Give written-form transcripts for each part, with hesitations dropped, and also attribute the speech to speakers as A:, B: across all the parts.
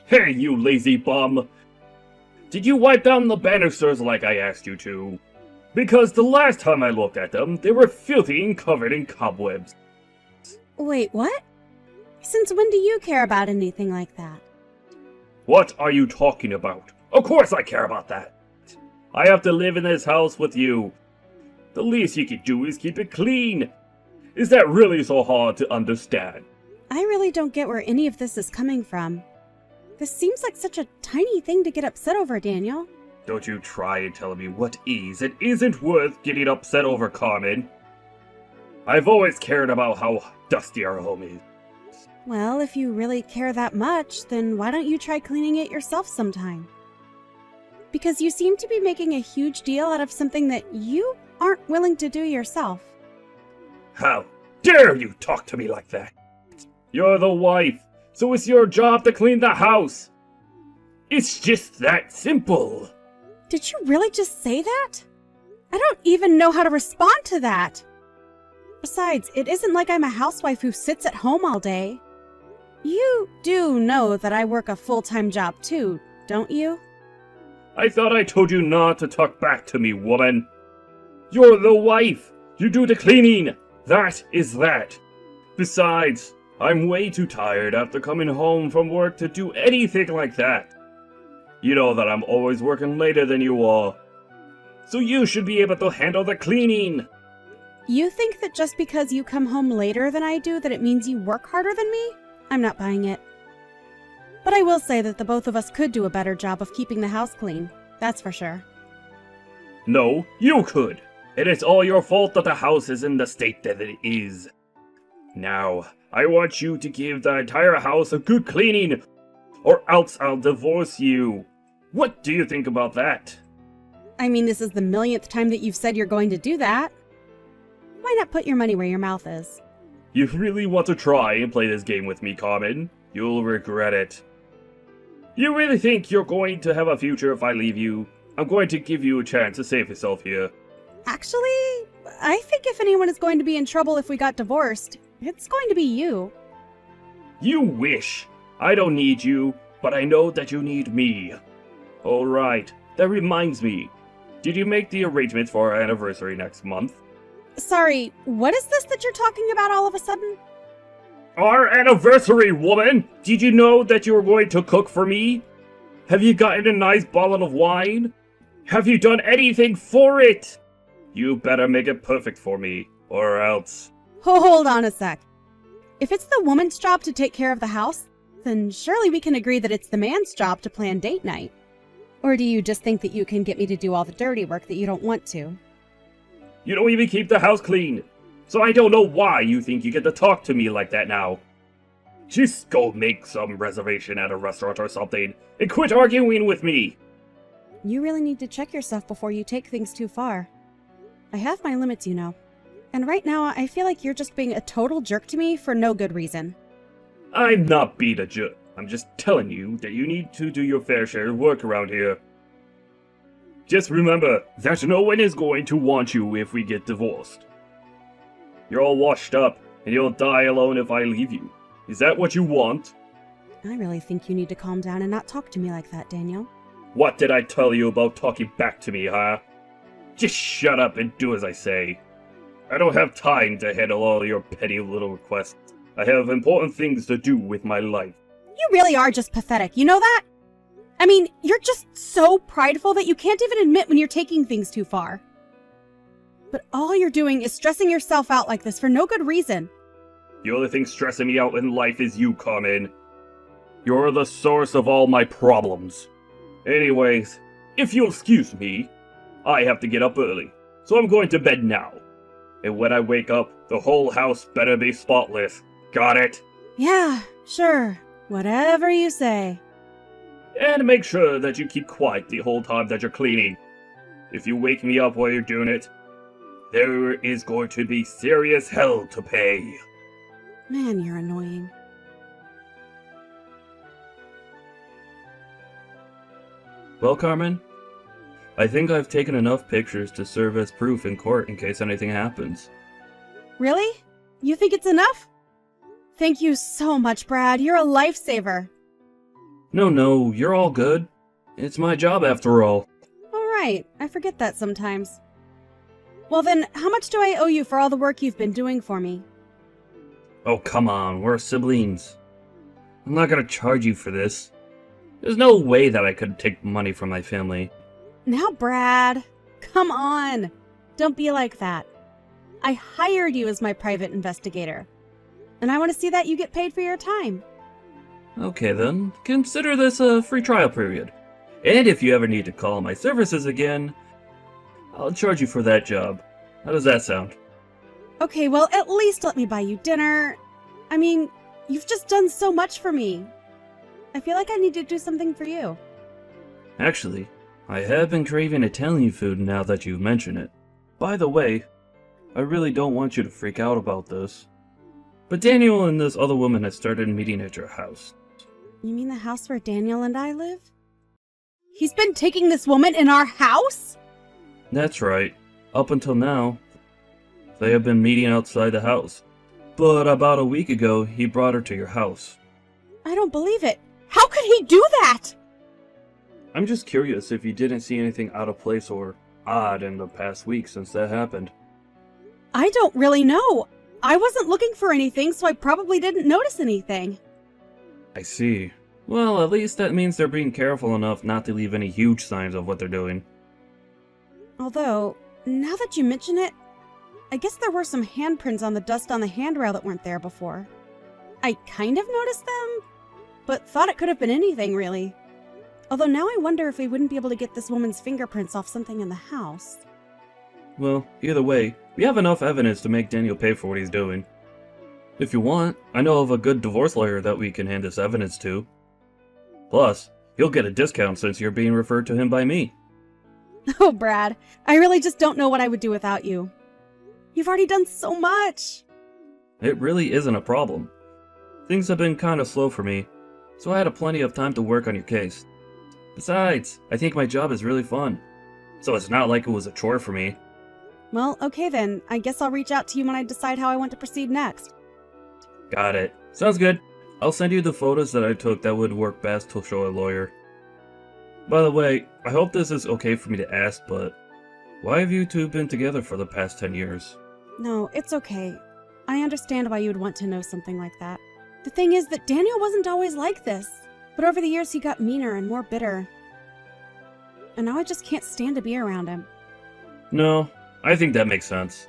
A: Hey, you lazy bum! Did you wipe down the banisters like I asked you to? Because the last time I looked at them, they were filthy and covered in cobwebs.
B: Wait, what? Since when do you care about anything like that?
A: What are you talking about? Of course I care about that! I have to live in this house with you. The least you could do is keep it clean. Is that really so hard to understand?
B: I really don't get where any of this is coming from. This seems like such a tiny thing to get upset over, Daniel.
A: Don't you try and tell me what is and isn't worth getting upset over, Carmen. I've always cared about how dusty our home is.
B: Well, if you really care that much, then why don't you try cleaning it yourself sometime? Because you seem to be making a huge deal out of something that you aren't willing to do yourself.
A: How dare you talk to me like that? You're the wife, so it's your job to clean the house. It's just that simple.
B: Did you really just say that? I don't even know how to respond to that. Besides, it isn't like I'm a housewife who sits at home all day. You do know that I work a full-time job too, don't you?
A: I thought I told you not to talk back to me, woman. You're the wife. You do the cleaning. That is that. Besides, I'm way too tired after coming home from work to do anything like that. You know that I'm always working later than you are. So you should be able to handle the cleaning.
B: You think that just because you come home later than I do that it means you work harder than me? I'm not buying it. But I will say that the both of us could do a better job of keeping the house clean. That's for sure.
A: No, you could. And it's all your fault that the house is in the state that it is. Now, I want you to give the entire house a good cleaning, or else I'll divorce you. What do you think about that?
B: I mean, this is the millionth time that you've said you're going to do that. Why not put your money where your mouth is?
A: You really want to try and play this game with me, Carmen? You'll regret it. You really think you're going to have a future if I leave you? I'm going to give you a chance to save yourself here.
B: Actually, I think if anyone is going to be in trouble if we got divorced, it's going to be you.
A: You wish. I don't need you, but I know that you need me. Alright, that reminds me. Did you make the arrangements for our anniversary next month?
B: Sorry, what is this that you're talking about all of a sudden?
A: Our anniversary, woman! Did you know that you were going to cook for me? Have you gotten a nice bottle of wine? Have you done anything for it? You better make it perfect for me, or else.
B: Hold on a sec. If it's the woman's job to take care of the house, then surely we can agree that it's the man's job to plan date night. Or do you just think that you can get me to do all the dirty work that you don't want to?
A: You don't even keep the house clean. So I don't know why you think you get to talk to me like that now. Just go make some reservation at a restaurant or something, and quit arguing with me.
B: You really need to check yourself before you take things too far. I have my limits, you know. And right now, I feel like you're just being a total jerk to me for no good reason.
A: I'm not being a jerk. I'm just telling you that you need to do your fair share of work around here. Just remember that no one is going to want you if we get divorced. You're all washed up, and you'll die alone if I leave you. Is that what you want?
B: I really think you need to calm down and not talk to me like that, Daniel.
A: What did I tell you about talking back to me, huh? Just shut up and do as I say. I don't have time to handle all your petty little requests. I have important things to do with my life.
B: You really are just pathetic, you know that? I mean, you're just so prideful that you can't even admit when you're taking things too far. But all you're doing is stressing yourself out like this for no good reason.
A: The only thing stressing me out in life is you, Carmen. You're the source of all my problems. Anyways, if you'll excuse me, I have to get up early, so I'm going to bed now. And when I wake up, the whole house better be spotless. Got it?
B: Yeah, sure. Whatever you say.
A: And make sure that you keep quiet the whole time that you're cleaning. If you wake me up while you're doing it, there is going to be serious hell to pay.
B: Man, you're annoying.
A: Well, Carmen, I think I've taken enough pictures to serve as proof in court in case anything happens.
B: Really? You think it's enough? Thank you so much, Brad. You're a lifesaver.
A: No, you're all good. It's my job after all.
B: All right, I forget that sometimes. Well then, how much do I owe you for all the work you've been doing for me?
A: Oh, come on, we're siblings. I'm not gonna charge you for this. There's no way that I could take money from my family.
B: Now, Brad, come on. Don't be like that. I hired you as my private investigator, and I want to see that you get paid for your time.
A: Okay then, consider this a free trial period. And if you ever need to call my services again, I'll charge you for that job. How does that sound?
B: Okay, well, at least let me buy you dinner. I mean, you've just done so much for me. I feel like I need to do something for you.
A: Actually, I have been craving Italian food now that you mention it. By the way, I really don't want you to freak out about this, but Daniel and this other woman have started meeting at your house.
B: You mean the house where Daniel and I live? He's been taking this woman in our house?
A: That's right. Up until now, they have been meeting outside the house. But about a week ago, he brought her to your house.
B: I don't believe it. How could he do that?
A: I'm just curious if you didn't see anything out of place or odd in the past week since that happened.
B: I don't really know. I wasn't looking for anything, so I probably didn't notice anything.
A: I see. Well, at least that means they're being careful enough not to leave any huge signs of what they're doing.
B: Although, now that you mention it, I guess there were some handprints on the dust on the handrail that weren't there before. I kind of noticed them, but thought it could have been anything, really. Although now I wonder if we wouldn't be able to get this woman's fingerprints off something in the house.
A: Well, either way, we have enough evidence to make Daniel pay for what he's doing. If you want, I know of a good divorce lawyer that we can hand this evidence to. Plus, he'll get a discount since you're being referred to him by me.
B: Oh, Brad, I really just don't know what I would do without you. You've already done so much.
A: It really isn't a problem. Things have been kind of slow for me, so I had plenty of time to work on your case. Besides, I think my job is really fun, so it's not like it was a chore for me.
B: Well, okay then. I guess I'll reach out to you when I decide how I want to proceed next.
A: Got it. Sounds good. I'll send you the photos that I took that would work best to show a lawyer. By the way, I hope this is okay for me to ask, but why have you two been together for the past 10 years?
B: No, it's okay. I understand why you would want to know something like that. The thing is that Daniel wasn't always like this, but over the years he got meaner and more bitter. And now I just can't stand to be around him.
A: No, I think that makes sense.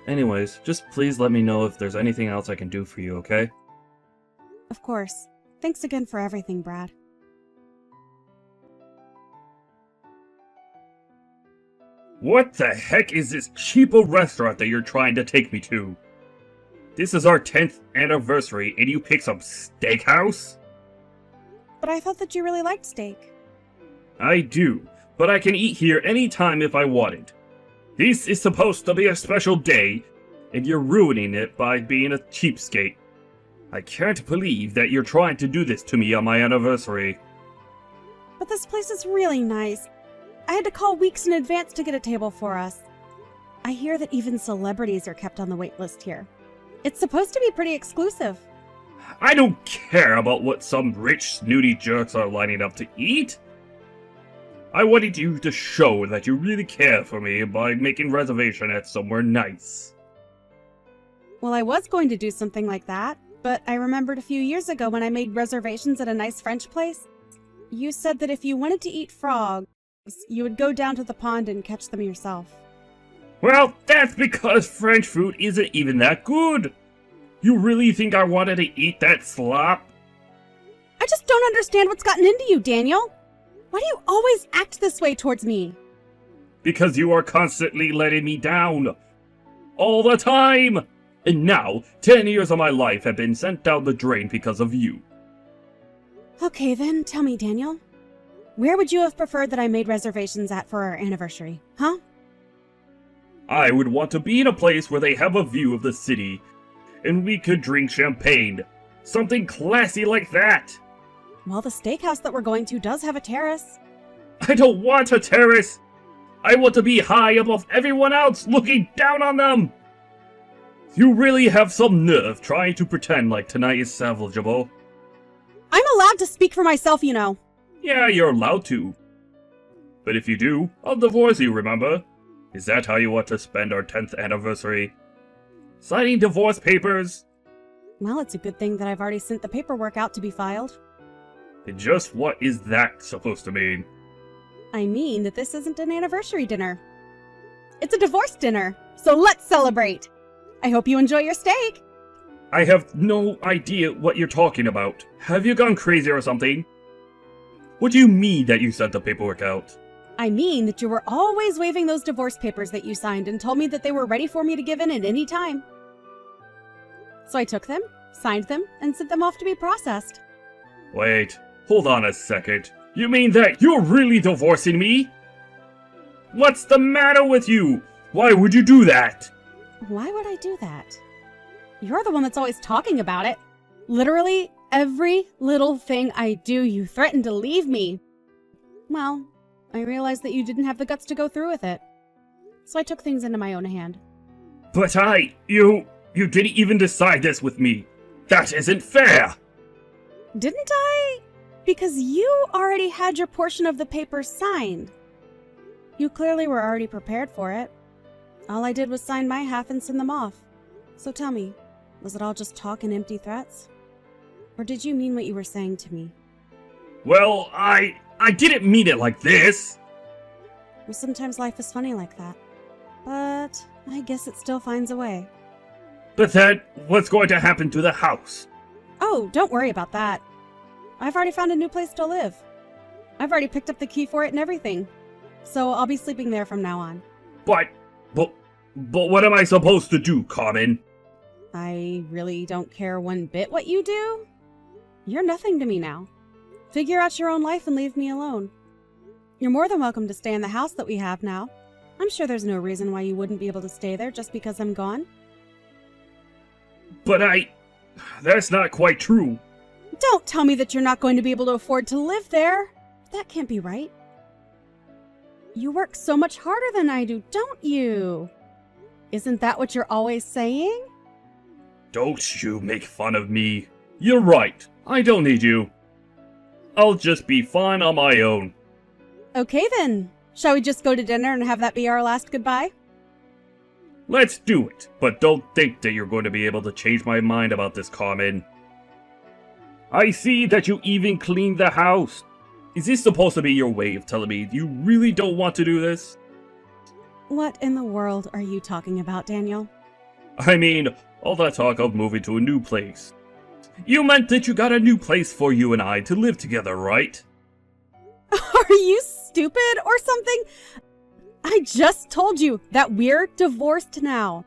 A: Anyways, just please let me know if there's anything else I can do for you, okay?
B: Of course. Thanks again for everything, Brad.
A: What the heck is this cheapo restaurant that you're trying to take me to? This is our 10th anniversary and you pick some steakhouse?
B: But I thought that you really liked steak.
A: I do, but I can eat here anytime if I wanted. This is supposed to be a special day, and you're ruining it by being a cheapskate. I can't believe that you're trying to do this to me on my anniversary.
B: But this place is really nice. I had to call weeks in advance to get a table for us. I hear that even celebrities are kept on the wait list here. It's supposed to be pretty exclusive.
A: I don't care about what some rich, snooty jerks are lining up to eat. I wanted you to show that you really care for me by making reservation at somewhere nice.
B: Well, I was going to do something like that, but I remembered a few years ago when I made reservations at a nice French place. You said that if you wanted to eat frogs, you would go down to the pond and catch them yourself.
A: Well, that's because French food isn't even that good. You really think I wanted to eat that slop?
B: I just don't understand what's gotten into you, Daniel. Why do you always act this way towards me?
A: Because you are constantly letting me down. All the time! And now, 10 years of my life have been sent down the drain because of you.
B: Okay then, tell me, Daniel. Where would you have preferred that I made reservations at for our anniversary, huh?
A: I would want to be in a place where they have a view of the city, and we could drink champagne. Something classy like that.
B: Well, the steakhouse that we're going to does have a terrace.
A: I don't want a terrace. I want to be high above everyone else, looking down on them. You really have some nerve trying to pretend like tonight is salvageable.
B: I'm allowed to speak for myself, you know.
A: Yeah, you're allowed to. But if you do, I'll divorce you, remember? Is that how you want to spend our 10th anniversary? Signing divorce papers?
B: Well, it's a good thing that I've already sent the paperwork out to be filed.
A: And just what is that supposed to mean?
B: I mean that this isn't an anniversary dinner. It's a divorce dinner, so let's celebrate. I hope you enjoy your steak.
A: I have no idea what you're talking about. Have you gone crazy or something? What do you mean that you sent the paperwork out?
B: I mean that you were always waving those divorce papers that you signed and told me that they were ready for me to give in at any time. So I took them, signed them, and sent them off to be processed.
A: Wait, hold on a second. You mean that you're really divorcing me? What's the matter with you? Why would you do that?
B: Why would I do that? You're the one that's always talking about it. Literally every little thing I do, you threaten to leave me. Well, I realized that you didn't have the guts to go through with it. So I took things into my own hand.
A: But you didn't even decide this with me. That isn't fair!
B: Didn't I? Because you already had your portion of the papers signed. You clearly were already prepared for it. All I did was sign my half and send them off. So tell me, was it all just talk and empty threats? Or did you mean what you were saying to me?
A: Well, I didn't mean it like this.
B: Well, sometimes life is funny like that. But I guess it still finds a way.
A: But then, what's going to happen to the house?
B: Oh, don't worry about that. I've already found a new place to live. I've already picked up the key for it and everything. So I'll be sleeping there from now on.
A: But what am I supposed to do, Carmen?
B: I really don't care one bit what you do. You're nothing to me now. Figure out your own life and leave me alone. You're more than welcome to stay in the house that we have now. I'm sure there's no reason why you wouldn't be able to stay there just because I'm gone.
A: But that's not quite true.
B: Don't tell me that you're not going to be able to afford to live there. That can't be right. You work so much harder than I do, don't you? Isn't that what you're always saying?
A: Don't you make fun of me. You're right. I don't need you. I'll just be fine on my own.
B: Okay then. Shall we just go to dinner and have that be our last goodbye?
A: Let's do it, but don't think that you're going to be able to change my mind about this, Carmen. I see that you even cleaned the house. Is this supposed to be your way of telling me you really don't want to do this?
B: What in the world are you talking about, Daniel?
A: I mean, all that talk of moving to a new place. You meant that you got a new place for you and I to live together, right?
B: Are you stupid or something? I just told you that we're divorced now.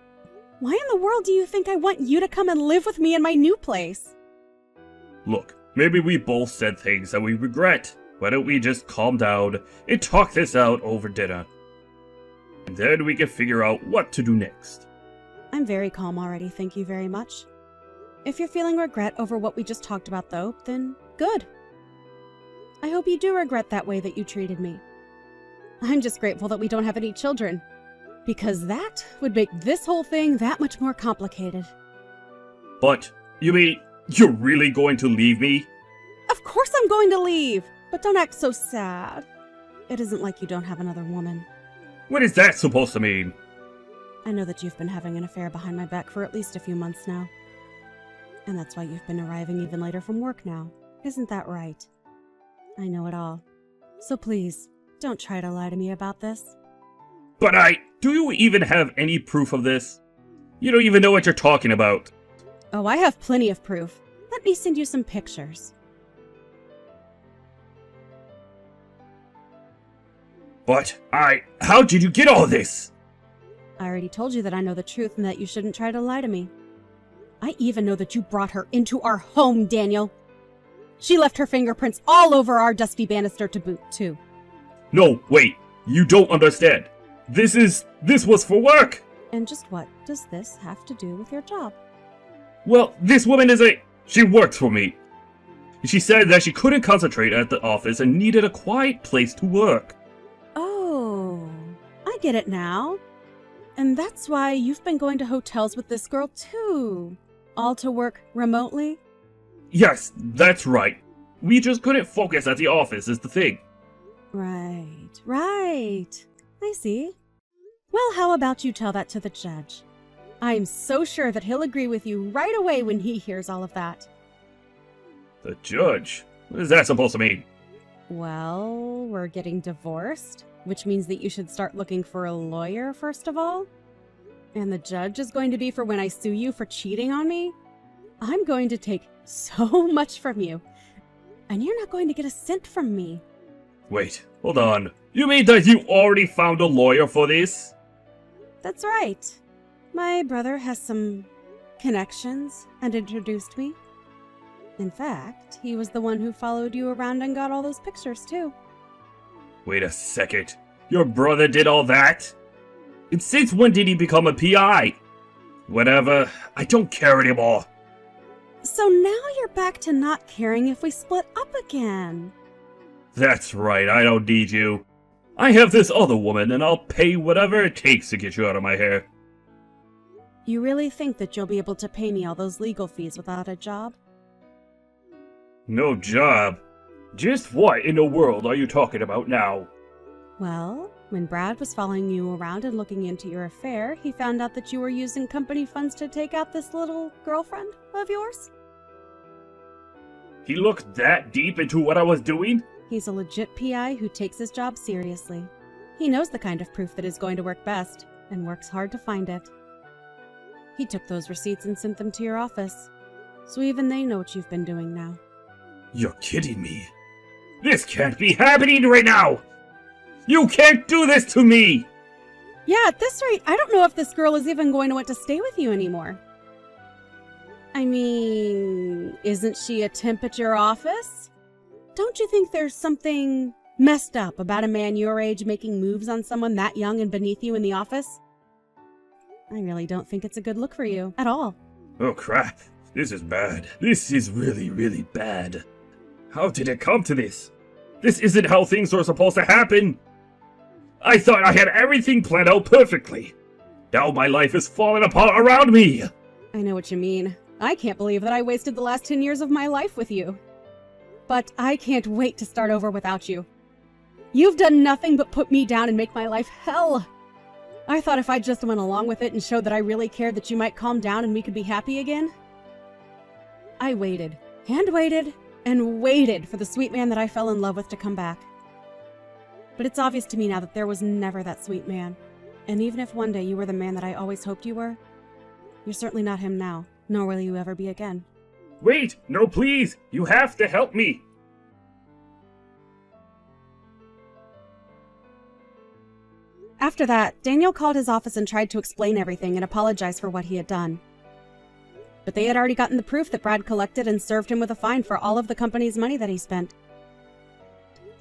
B: Why in the world do you think I want you to come and live with me in my new place?
A: Look, maybe we both said things that we regret. Why don't we just calm down and talk this out over dinner? And then we can figure out what to do next.
B: I'm very calm already, thank you very much. If you're feeling regret over what we just talked about, though, then good. I hope you do regret that way that you treated me. I'm just grateful that we don't have any children, because that would make this whole thing that much more complicated.
A: But, you mean, you're really going to leave me?
B: Of course I'm going to leave, but don't act so sad. It isn't like you don't have another woman.
A: What is that supposed to mean?
B: I know that you've been having an affair behind my back for at least a few months now. And that's why you've been arriving even later from work now. Isn't that right? I know it all. So please, don't try to lie to me about this.
A: But do you even have any proof of this? You don't even know what you're talking about.
B: Oh, I have plenty of proof. Let me send you some pictures.
A: But how did you get all this?
B: I already told you that I know the truth and that you shouldn't try to lie to me. I even know that you brought her into our home, Daniel. She left her fingerprints all over our dusty banister to boot, too.
A: No, wait. You don't understand. This was for work.
B: And just what does this have to do with your job?
A: Well, this woman she works for me. She said that she couldn't concentrate at the office and needed a quiet place to work.
B: Oh, I get it now. And that's why you've been going to hotels with this girl, too. All to work remotely?
A: Yes, that's right. We just couldn't focus at the office is the thing.
B: Right. I see. Well, how about you tell that to the judge? I'm so sure that he'll agree with you right away when he hears all of that.
A: The judge? What is that supposed to mean?
B: Well, we're getting divorced, which means that you should start looking for a lawyer first of all. And the judge is going to be for when I sue you for cheating on me. I'm going to take so much from you, and you're not going to get a cent from me.
A: Wait, hold on. You mean that you already found a lawyer for this?
B: That's right. My brother has some connections and introduced me. In fact, he was the one who followed you around and got all those pictures, too.
A: Wait a second. Your brother did all that? And since when did he become a PI? Whatever, I don't care anymore.
B: So now you're back to not caring if we split up again.
A: That's right, I don't need you. I have this other woman, and I'll pay whatever it takes to get you out of my hair.
B: You really think that you'll be able to pay me all those legal fees without a job?
A: No job? Just what in the world are you talking about now?
B: Well, when Brad was following you around and looking into your affair, he found out that you were using company funds to take out this little girlfriend of yours.
A: He looked that deep into what I was doing?
B: He's a legit PI who takes his job seriously. He knows the kind of proof that is going to work best, and works hard to find it. He took those receipts and sent them to your office, so even they know what you've been doing now.
A: You're kidding me. This can't be happening right now! You can't do this to me!
B: Yeah, at this rate, I don't know if this girl is even going to want to stay with you anymore. I mean, isn't she a temp at your office? Don't you think there's something messed up about a man your age making moves on someone that young and beneath you in the office? I really don't think it's a good look for you, at all.
A: Oh crap, this is bad. This is really, really bad. How did it come to this? This isn't how things are supposed to happen! I thought I had everything planned out perfectly. Now my life is falling apart around me!
B: I know what you mean. I can't believe that I wasted the last 10 years of my life with you. But I can't wait to start over without you. You've done nothing but put me down and make my life hell. I thought if I just went along with it and showed that I really cared that you might calm down and we could be happy again. I waited, and waited, and waited for the sweet man that I fell in love with to come back. But it's obvious to me now that there was never that sweet man. And even if one day you were the man that I always hoped you were, you're certainly not him now, nor will you ever be again.
A: Wait! No, please! You have to help me!
B: After that, Daniel called his office and tried to explain everything and apologize for what he had done. But they had already gotten the proof that Brad collected and served him with a fine for all of the company's money that he spent.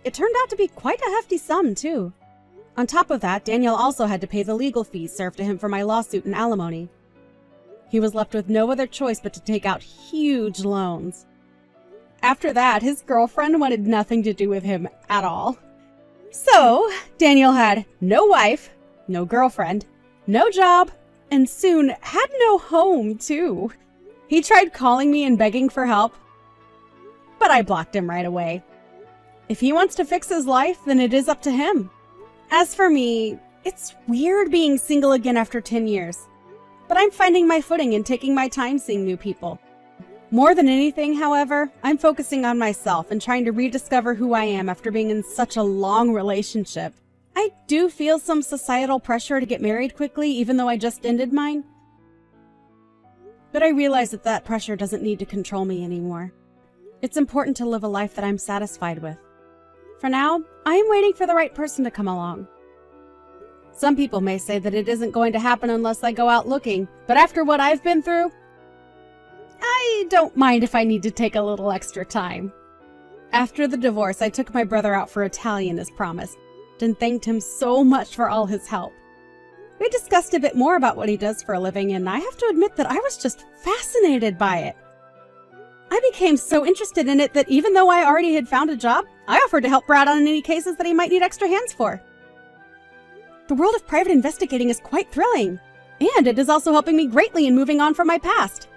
B: It turned out to be quite a hefty sum, too. On top of that, Daniel also had to pay the legal fees served to him for my lawsuit and alimony. He was left with no other choice but to take out huge loans. After that, his girlfriend wanted nothing to do with him at all. So, Daniel had no wife, no girlfriend, no job, and soon had no home, too. He tried calling me and begging for help, but I blocked him right away. If he wants to fix his life, then it is up to him. As for me, it's weird being single again after 10 years. But I'm finding my footing and taking my time seeing new people. More than anything, however, I'm focusing on myself and trying to rediscover who I am after being in such a long relationship. I do feel some societal pressure to get married quickly, even though I just ended mine. But I realize that that pressure doesn't need to control me anymore. It's important to live a life that I'm satisfied with. For now, I am waiting for the right person to come along. Some people may say that it isn't going to happen unless I go out looking, but after what I've been through, I don't mind if I need to take a little extra time. After the divorce, I took my brother out for Italian as promised, and thanked him so much for all his help. We discussed a bit more about what he does for a living, and I have to admit that I was just fascinated by it. I became so interested in it that even though I already had found a job, I offered to help Brad on any cases that he might need extra hands for. The world of private investigating is quite thrilling, and it is also helping me greatly in moving on from my past.